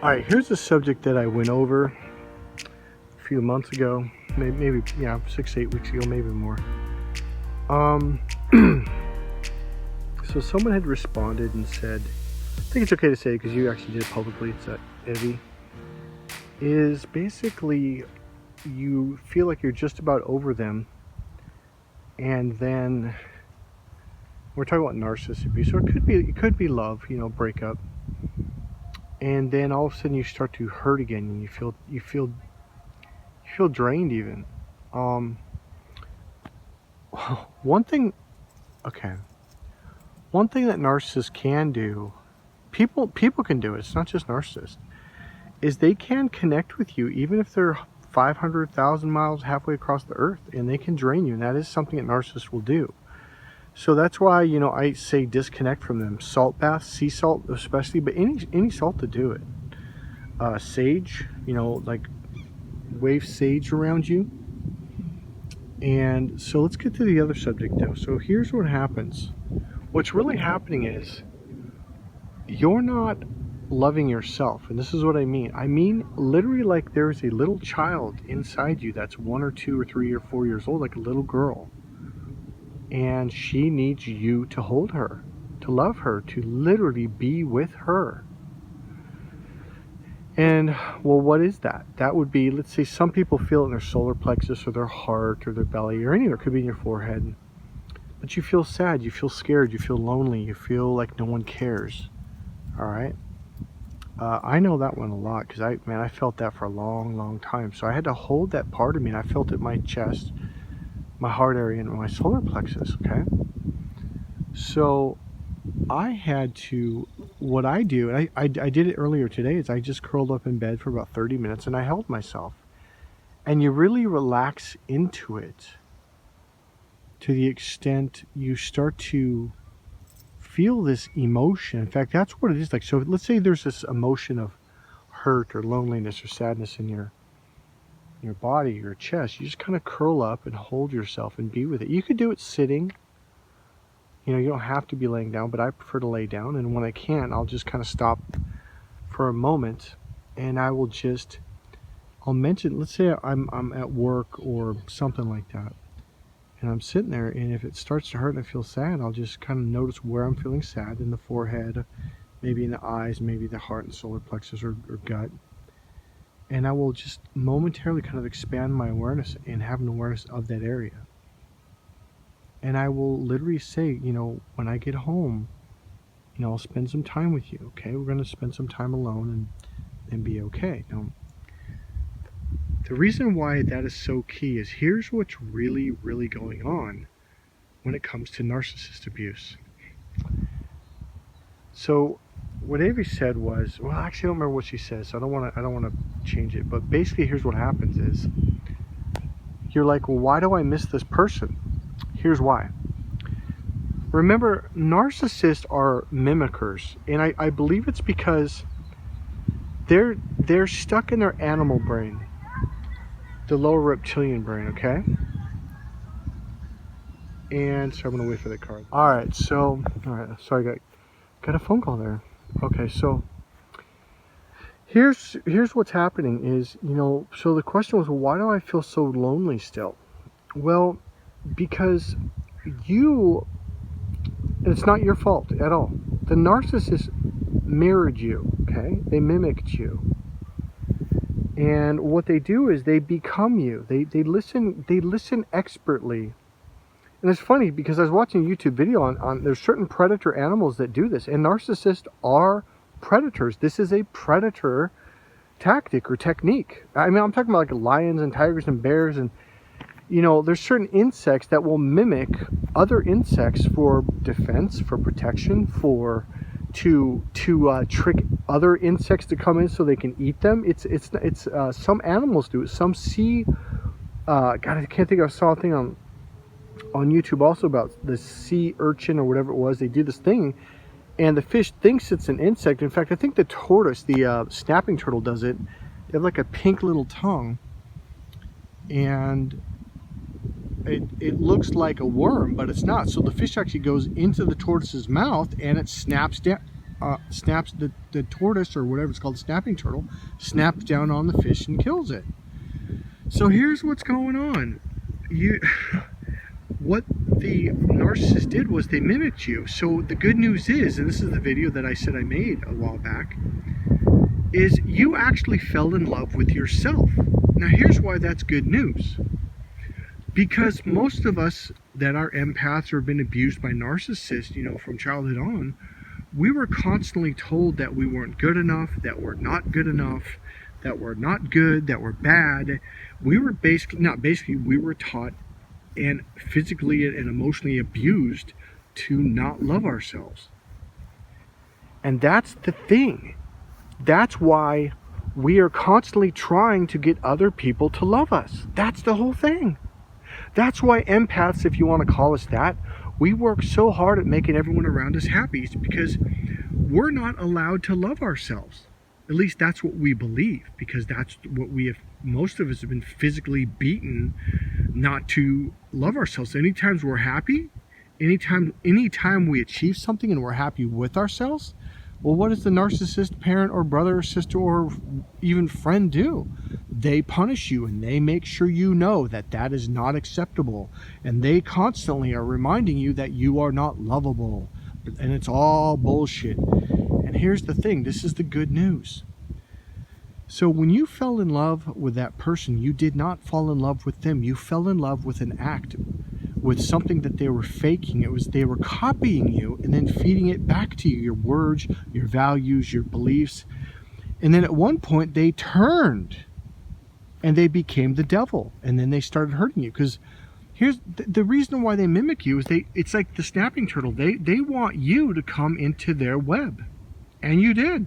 Alright, here's a subject that I went over a few months ago, maybe yeah, 6-8 weeks ago, maybe more. So someone had responded and said, I think it's okay to say because you actually did it publicly, it's that Evie, is basically you feel like you're just about over them, and then we're talking about narcissistic abuse, or it could be love, breakup, and then all of a sudden you start to hurt again, and you feel drained even. One thing that narcissists can do, people can do it, it's not just narcissists, is they can connect with you even if they're 500,000 miles halfway across the earth, and they can drain you, and that is something that narcissists will do. So that's why, I say disconnect from them. Salt baths, sea salt especially, but any salt to do it. Sage, like wave sage around you. And so let's get to the other subject though. So here's what happens. What's really happening is you're not loving yourself. And this is what I mean. I mean literally like there's a little child inside you that's 1 or 2 or 3 or 4 years old, like a little girl. And she needs you to hold her, to love her, to literally be with her. And, well, what is that? That would be, let's say some people feel it in their solar plexus or their heart or their belly or anywhere. It could be in your forehead. But you feel sad, you feel scared, you feel lonely, you feel like no one cares. All right? I know that one a lot because I felt that for a long, long time. So I had to hold that part of me, and I felt it in my chest, my heart area, and my solar plexus, okay? So I had to, what I do, and I did it earlier today, is I just curled up in bed for about 30 minutes and I held myself. And you really relax into it to the extent you start to feel this emotion. In fact, that's what it is like. So let's say there's this emotion of hurt or loneliness or sadness in your body, your chest. You just kind of curl up and hold yourself and be with it. You could do it sitting. You don't have to be laying down, but I prefer to lay down. And when I can, I'll just kind of stop for a moment, and I'll mention, let's say I'm at work or something like that, and I'm sitting there, and if it starts to hurt and I feel sad, I'll just kind of notice where I'm feeling sad, in the forehead, maybe in the eyes, maybe the heart and solar plexus or gut. And I will just momentarily kind of expand my awareness and have an awareness of that area. And I will literally say, when I get home, I'll spend some time with you, okay? We're going to spend some time alone and be okay. Now, the reason why that is so key is here's what's really, really going on when it comes to narcissist abuse. So what Avery said was, well, actually I don't remember what she said, so I don't want to change it. But basically here's what happens is you're like, well, why do I miss this person? Here's why. Remember, narcissists are mimickers, and I believe it's because they're stuck in their animal brain, the lower reptilian brain, okay? And so I'm gonna wait for the card. All right, sorry, I got a phone call there. Okay, so here's what's happening is, so the question was, well, why do I feel so lonely still? Well, because and it's not your fault at all. The narcissist mirrored you, okay? They mimicked you. And what they do is they become you. They listen expertly. And it's funny because I was watching a YouTube video on there's certain predator animals that do this, and narcissists are predators. This is a predator tactic or technique. I mean, I'm talking about like lions and tigers and bears, and there's certain insects that will mimic other insects for defense, for protection, to trick other insects to come in so they can eat them. It's some animals do it. Some sea, God, I can't think. I saw a thing on YouTube also about the sea urchin or whatever it was. They do this thing, and the fish thinks it's an insect. In fact, I think the tortoise, the snapping turtle, does it. They have like a pink little tongue, and it looks like a worm, but it's not. So the fish actually goes into the tortoise's mouth and it snaps down. snaps the tortoise or whatever it's called, the snapping turtle, snaps down on the fish and kills it. So here's what's going on. What the narcissist did was they mimicked you. So the good news is, and this is the video that I said I made a while back, is you actually fell in love with yourself. Now here's why that's good news. Because most of us that are empaths or have been abused by narcissists, from childhood on, we were constantly told that we weren't good enough, that we're not good enough, that we're not good, that we're bad. We were we were taught and physically and emotionally abused to not love ourselves. And that's the thing. That's why we are constantly trying to get other people to love us. That's the whole thing. That's why empaths, if you want to call us that, we work so hard at making everyone around us happy. It's because we're not allowed to love ourselves. At least that's what we believe, because that's what most of us have been physically beaten not to love ourselves. Anytime we're happy, anytime we achieve something and we're happy with ourselves, well, what does the narcissist parent or brother or sister or even friend do? They punish you and they make sure you know that that is not acceptable. And they constantly are reminding you that you are not lovable. And it's all bullshit. And here's the thing, this is the good news. So when you fell in love with that person, you did not fall in love with them. You fell in love with an act, with something that they were faking. They were copying you and then feeding it back to you, your words, your values, your beliefs. And then at one point they turned and they became the devil, and then they started hurting you. Because here's the reason why they mimic you is it's like the snapping turtle. They want you to come into their web. And you did.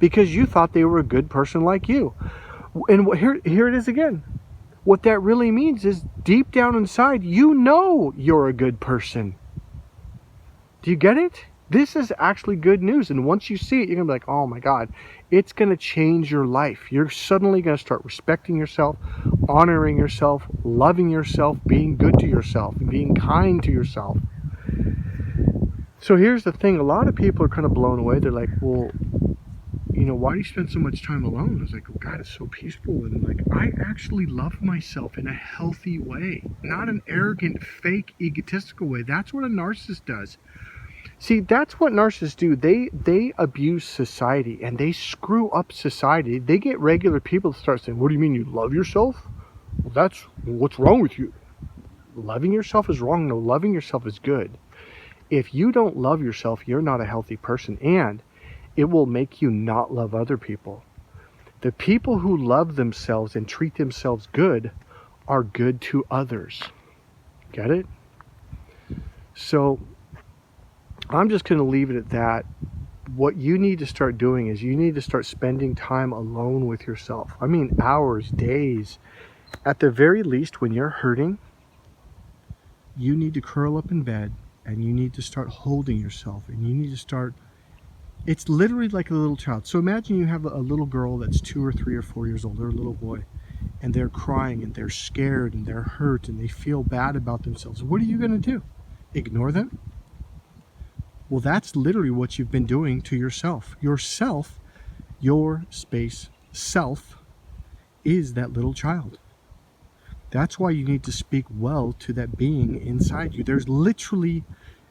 Because you thought they were a good person like you. And here it is again. What that really means is deep down inside, you know you're a good person. Do you get it? This is actually good news. And once you see it, you're going to be like, oh my God, it's going to change your life. You're suddenly going to start respecting yourself, honoring yourself, loving yourself, being good to yourself, and being kind to yourself. So here's the thing. A lot of people are kind of blown away. They're like, well, why do you spend so much time alone? I was like, oh God, it's so peaceful. And like, I actually love myself in a healthy way, not an arrogant, fake, egotistical way. That's what a narcissist does. See, that's what narcissists do. They abuse society and they screw up society. They get regular people to start saying, what do you mean you love yourself? Well, what's wrong with you? Loving yourself is wrong. No, loving yourself is good. If you don't love yourself, you're not a healthy person, and it will make you not love other people. The people who love themselves and treat themselves good are good to others. Get it? So I'm just going to leave it at that. What you need to start doing is you need to start spending time alone with yourself. I mean, hours, days. At the very least, when you're hurting, you need to curl up in bed and you need to start holding yourself, and you need to start. It's literally like a little child. So imagine you have a little girl that's 2 or 3 or 4 years old, or a little boy, and they're crying and they're scared and they're hurt and they feel bad about themselves. What are you going to do? Ignore them? Well, that's literally what you've been doing to yourself. Yourself, your space, self, is that little child. That's why you need to speak well to that being inside you. There's literally,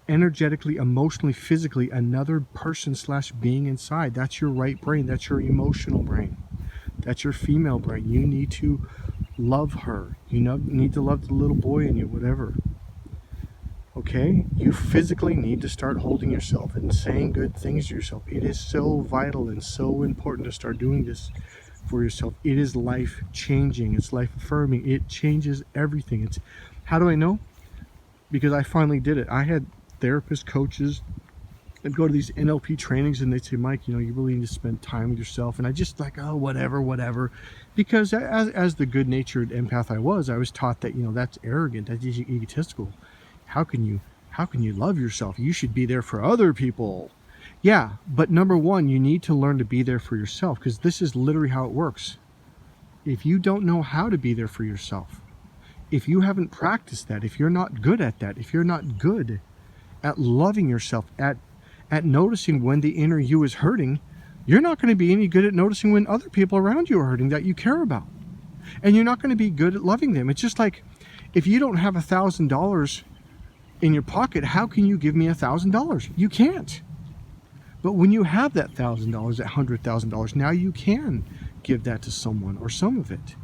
energetically, emotionally, physically, another person / being inside. That's your right brain. That's your emotional brain. That's your female brain. You need to love her. You need to love the little boy in you, whatever. Okay? You physically need to start holding yourself and saying good things to yourself. It is so vital and so important to start doing this for yourself. It is life changing. It's life affirming. It changes everything. How do I know? Because I finally did it. I had therapists, coaches, I'd go to these NLP trainings and they'd say, Mike, you really need to spend time with yourself. And I just like, oh, whatever. Because as the good-natured empath I was taught that, that's arrogant, that's egotistical. How can you love yourself? You should be there for other people. Yeah, but number one, you need to learn to be there for yourself, because this is literally how it works. If you don't know how to be there for yourself, if you haven't practiced that, if you're not good at that, if you're not good at loving yourself, at at noticing when the inner you is hurting, you're not going to be any good at noticing when other people around you are hurting that you care about. And you're not going to be good at loving them. It's just like, if you don't have $1,000 in your pocket, how can you give me $1,000? You can't. But when you have that $1,000, that $100,000, now you can give that to someone, or some of it.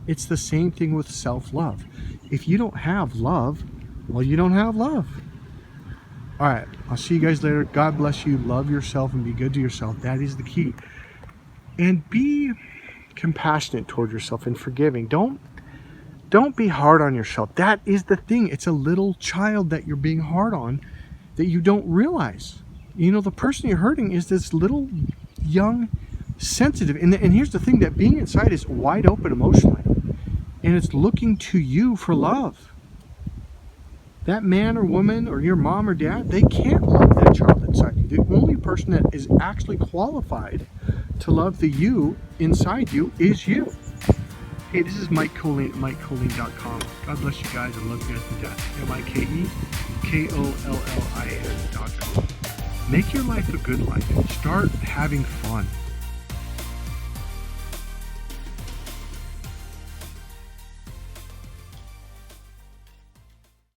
It's the same thing with self-love. If you don't have love, well, you don't have love. All right, I'll see you guys later. God bless you. Love yourself and be good to yourself. That is the key. And be compassionate toward yourself and forgiving. Don't be hard on yourself. That is the thing. It's a little child that you're being hard on that you don't realize. You know, the person you're hurting is this little young, sensitive. And here's the thing, that being inside is wide open emotionally. And it's looking to you for love. That man or woman or your mom or dad, they can't love that child inside you. The only person that is actually qualified to love the you inside you is you. Hey, this is Mike Colleen at MikeColleen.com. God bless you guys. I love you guys to death. MikeKollin.com. Make your life a good life. Start having fun.